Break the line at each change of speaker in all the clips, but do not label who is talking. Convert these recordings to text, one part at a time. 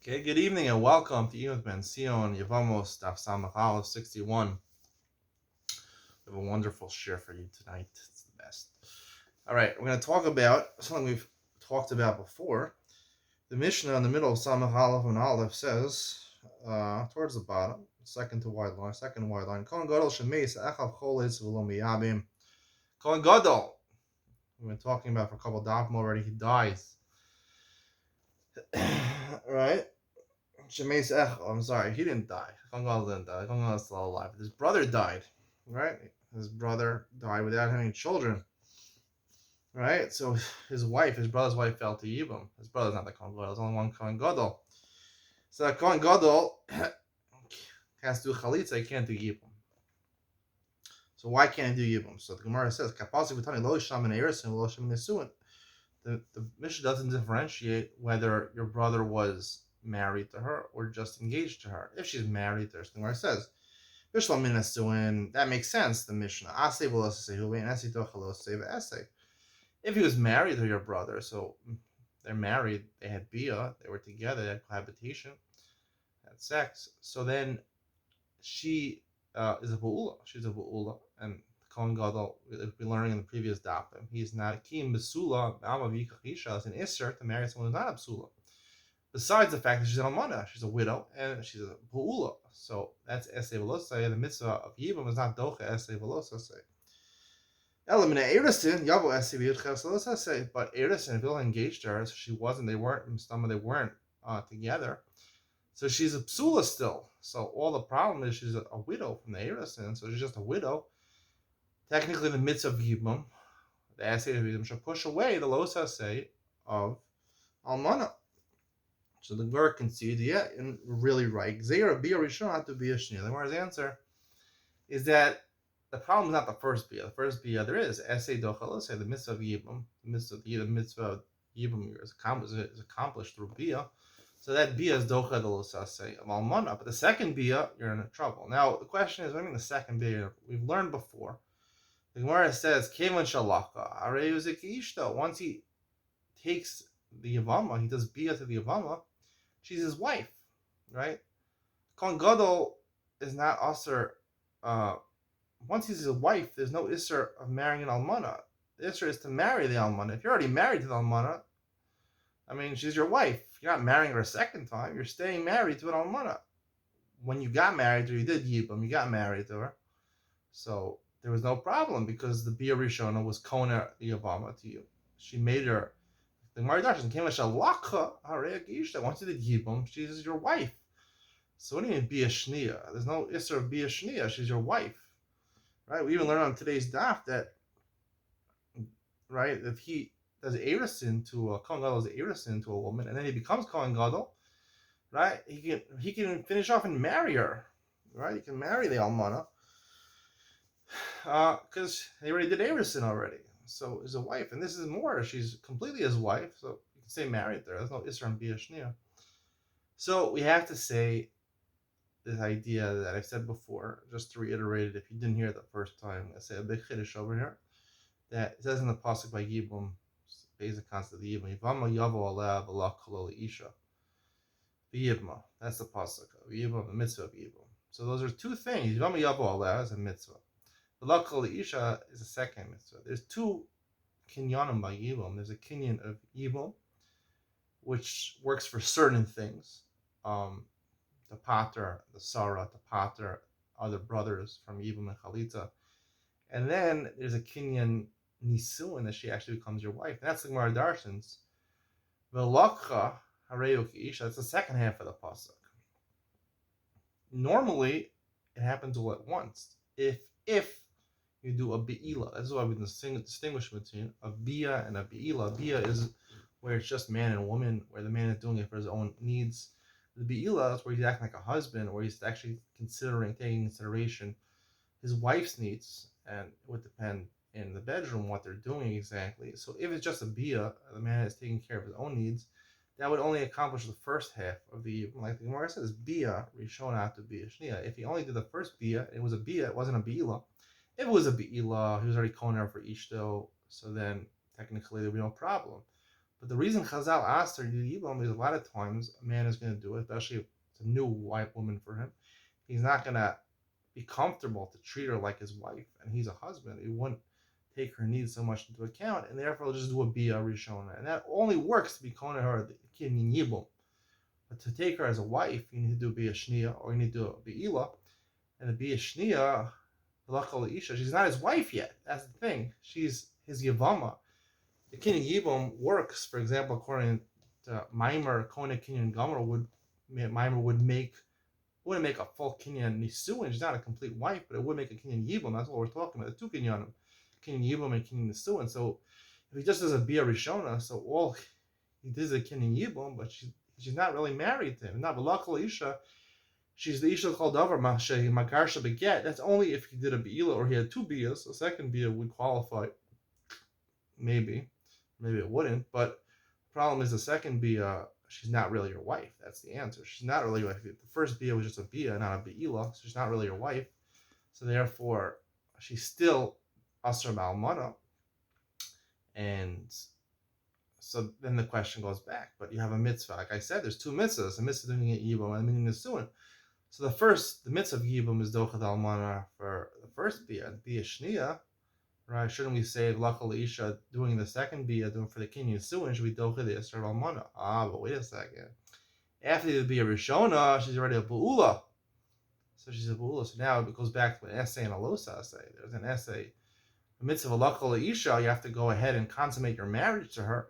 Okay, good evening and welcome to Iyun with Benzion, Yevamos, Daf Samachal 61. We have a wonderful share for you tonight. It's the best. All right, we're going to talk about something we've talked about before. The Mishnah in the middle of Samachal and Aleph says, towards the bottom, second wide line, Kohen Gadol Shemeis Echav Choletz V'lo Miyabim. Kohen Gadol, we've been talking about for a couple of dafim already, he dies. Right? I'm sorry, he didn't die. Kongal didn't die. Kongal is still alive. His brother died, right? His brother died without having children, right? So his brother's wife, fell to Yibum. His brother's not the Kohen Gadol. There's only one Kohen Gadol. So the Kohen Gadol has to do Chalitza. He can't do Yibum. So why can't he do Yibum? So the Gemara says, "Kapasi v'tani lo sham and erisin lo sham nesuin." The Mishnah doesn't differentiate whether your brother was married to her or just engaged to her. If she's married, there's the Gemara says, that makes sense, the Mishnah. If he was married to your brother, so they're married, they had bia, they were together, they had cohabitation, had sex, so then she is a bu'ula. She's a bu'ula, and Kohen Gadol, we're learning in the previous dafim, he's not kim besula is an isser to marry someone who's not a besula. Besides the fact that she's an almana, she's a widow, and she's a bu'ula. So that's esei velosei. The mitzvah of yibum is not docha esei velosei. Elimina erisin yavo esei v'yudches velosei. But erisin, if you're engaged to her, so they weren't together. So she's a psula still. So all the problem is she's a widow from the erisin. So she's just a widow. Technically, the mitzvah of yibum, the esei of yibum, should push away the losasei of almana. So the Gemara concedes, yeah, and really right. Zera bia rishon have to be a shnia. The Gemara's answer is that the problem is not the first bia. The first bia there is esei docha say the mitzvah of yibum, the mitzvah of yibum is accomplished through bia. So that bia is docha the losasei of almana. But the second bia, you're in trouble. Now the question is, what do you mean the second bia? We've learned before. The Gemara says, kevan shalaka arei uzikishto. Once he takes the Yevama, he does bia to the Yevama, she's his wife, right? Kohen Gadol is not usher. Once he's his wife, there's no isser of marrying an almana. The isser is to marry the almana. If you're already married to the almana, I mean, she's your wife. You're not marrying her a second time. You're staying married to an almana. When you got married to her, you did yibum, you got married to her. So there was no problem because the Bia Rishona was Kona Yavama to you. She made her. The Gemara Darshan came as Shalakha Hareagisha. Once you did Yibum, she's your wife. So what do you mean Bia Shnia? There's no Isser of Bia Shnia. She's your wife, right? We even learned on today's daf that, right, if he does Erisin to a Kohen Gadol, does Erisin to a woman, and then he becomes Kohen Gadol, right? He can finish off and marry her, right? He can marry the Almana, because he already did Erisin already. So he's a wife, and this is more. She's completely his wife, so you can say married there. There's no Isra and Bia Shnia. So we have to say this idea that I've said before, just to reiterate it, if you didn't hear it the first time, I say a big chiddush over here, that it says in the pasuk by Yibum, basic concept of the Yibum, Yivama Yavo Aleh V'La Kolol Isha. The Yibma, that's the pasuk of Yibum, the mitzvah of Yibum. So those are two things. Yivama Yavo Aleh is a mitzvah. V'La Kolol Isha is a second mitzvah. There's two kinyanim by Yibum. There's a kinyan of Yibum, which works for certain things. The pater, the Sarah, the pater, other brothers from Yibum and Chalitza. And then there's a kinyan nisuin that she actually becomes your wife. And that's the Gemara Darshans. V'lakcha hareyuk isha. That's the second half of the pasuk. Normally, it happens all at once. If you do a be'ila, that's why we distinguish between a bia and a be'ila. Bia is where it's just man and woman, where the man is doing it for his own needs. The be'ila is where he's acting like a husband, where he's actually taking consideration his wife's needs, and it would depend in the bedroom what they're doing exactly. So if it's just a bia, the man is taking care of his own needs, that would only accomplish the first half of the, like the Gemara says, bia rishona to bia shnia. If he only did the first bia, it was a bia, it wasn't a be'ila. If it was a be'ila, he was already koner for ishto, so then technically there would be no problem. But the reason Chazal asked her to do Yibam is a lot of times a man is going to do it, especially if it's a new white woman for him. He's not going to be comfortable to treat her like his wife, and he's a husband. He wouldn't take her needs so much into account, and therefore he'll just do a Bia Rishona. And that only works to be Kona her the Kinyan Yibum. But to take her as a wife, you need to do a Bia Shnia, or you need to do a Be'ila. And the Bia Shnia, Isha, she's not his wife yet. That's the thing. She's his Yevama. The Kinyan Yibum works, for example, according to Maimer, Kona Kinyan Gomer wouldn't make a full Kinyan Nisuin. She's not a complete wife, but it would make a Kinyan Yibum. That's what we're talking about. The two Kinyanim, Kinyan Yibum and Kinyan Nisuin. So if he just does a Bia Rishona, so all he did is a Kinyan Yibum, but she's not really married to him. Not Balakal Isha. She's the Isha called over Magarsha Beget. That's only if he did a Be'ila or he had two Bias. A second Bia would qualify. Maybe it wouldn't. But the problem is the second Bia, she's not really your wife. That's the answer. She's not really your wife. The first Bia was just a Bia, not a Be'ila. So she's not really your wife. So therefore, she's still Asr Ba'almana. And so then the question goes back. But you have a mitzvah. Like I said, there's two mitzvahs. A mitzvah doing it Yibam and a mitzvah. So the mitzvah of Yibam is Dochat Almana for the first Bia. Bia Shnia, right? Shouldn't we say Lachal Isha doing the second Bia, doing for the Kinyan Suin, should we Dochat the Isra Almana? But wait a second. After the Bia Rishona, she's already a Bu'ula. So she's a Bu'ula. So now it goes back to an essay and a Losa essay. There's an essay. The mitzvah of Lachal Isha, you have to go ahead and consummate your marriage to her.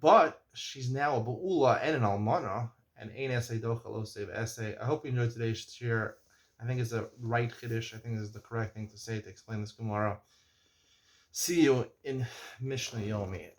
But she's now a Bu'ula and an Almana. And ein essay dochalo save essay. I hope you enjoyed today's share. I think it's a right chiddush. I think this is the correct thing to say to explain this Gemara. See you in Mishnah Yomi.